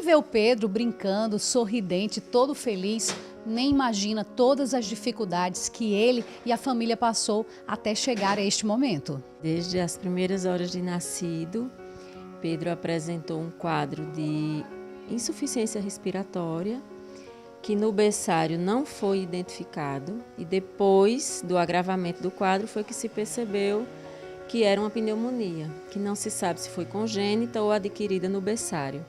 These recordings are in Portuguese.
vê o Pedro brincando, sorridente, todo feliz, nem imagina todas as dificuldades que ele e a família passou até chegar a este momento. Desde as primeiras horas de nascido, Pedro apresentou um quadro de insuficiência respiratória, que no berçário não foi identificado, e depois do agravamento do quadro foi que se percebeu que era uma pneumonia, que não se sabe se foi congênita ou adquirida no berçário.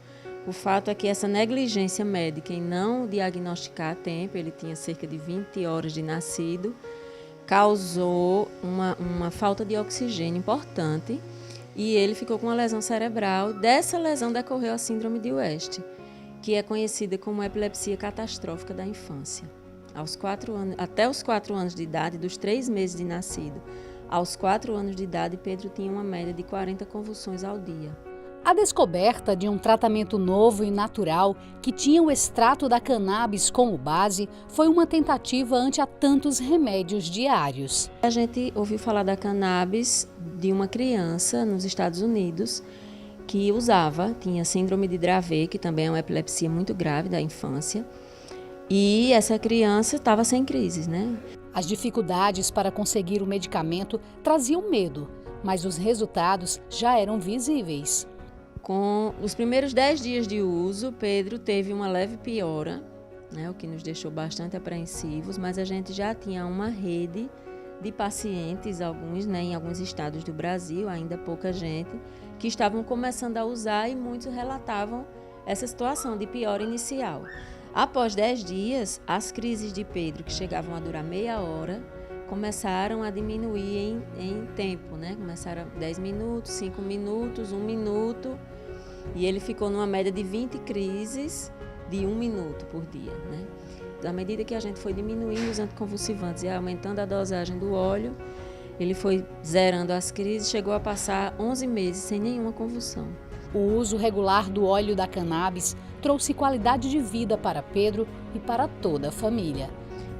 O fato é que essa negligência médica em não diagnosticar a tempo, ele tinha cerca de 20 horas de nascido, causou uma falta de oxigênio importante e ele ficou com uma lesão cerebral. Dessa lesão decorreu a síndrome de West, que é conhecida como epilepsia catastrófica da infância. Até os 4 anos de idade, dos 3 meses de nascido aos 4 anos de idade, Pedro tinha uma média de 40 convulsões ao dia. A descoberta de um tratamento novo e natural que tinha o extrato da cannabis como base foi uma tentativa ante a tantos remédios diários. A gente ouviu falar da cannabis de uma criança nos Estados Unidos que tinha síndrome de Dravet, que também é uma epilepsia muito grave da infância, e essa criança estava sem crises, né? As dificuldades para conseguir o medicamento traziam medo, mas os resultados já eram visíveis. Com os primeiros 10 dias de uso, Pedro teve uma leve piora, né, o que nos deixou bastante apreensivos, mas a gente já tinha uma rede de pacientes, alguns, né, em alguns estados do Brasil, ainda pouca gente, que estavam começando a usar e muitos relatavam essa situação de piora inicial. Após 10 dias, as crises de Pedro, que chegavam a durar meia hora, começaram a diminuir em tempo, né? Começaram 10 minutos, 5 minutos, 1 minuto, e ele ficou numa média de 20 crises de 1 minuto por dia, né? À medida que a gente foi diminuindo os anticonvulsivantes e aumentando a dosagem do óleo, ele foi zerando as crises, chegou a passar 11 meses sem nenhuma convulsão. O uso regular do óleo da cannabis trouxe qualidade de vida para Pedro e para toda a família.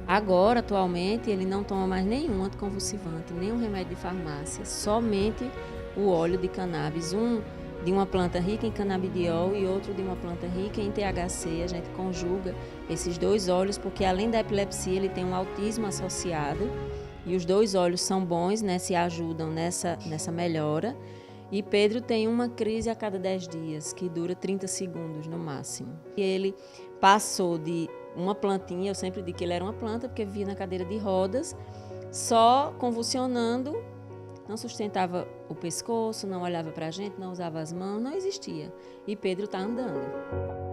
Agora, atualmente, ele não toma mais nenhum anticonvulsivante, nenhum remédio de farmácia, somente o óleo de cannabis, um de uma planta rica em canabidiol e outro de uma planta rica em THC. A gente conjuga esses 2 óleos porque, além da epilepsia, ele tem um autismo associado e os 2 óleos são bons, né, se ajudam nessa melhora. E Pedro tem uma crise a cada 10 dias, que dura 30 segundos no máximo. E ele passou de uma plantinha, eu sempre digo que ele era uma planta, porque vivia na cadeira de rodas, só convulsionando, não sustentava o pescoço, não olhava para a gente, não usava as mãos, não existia. E Pedro está andando.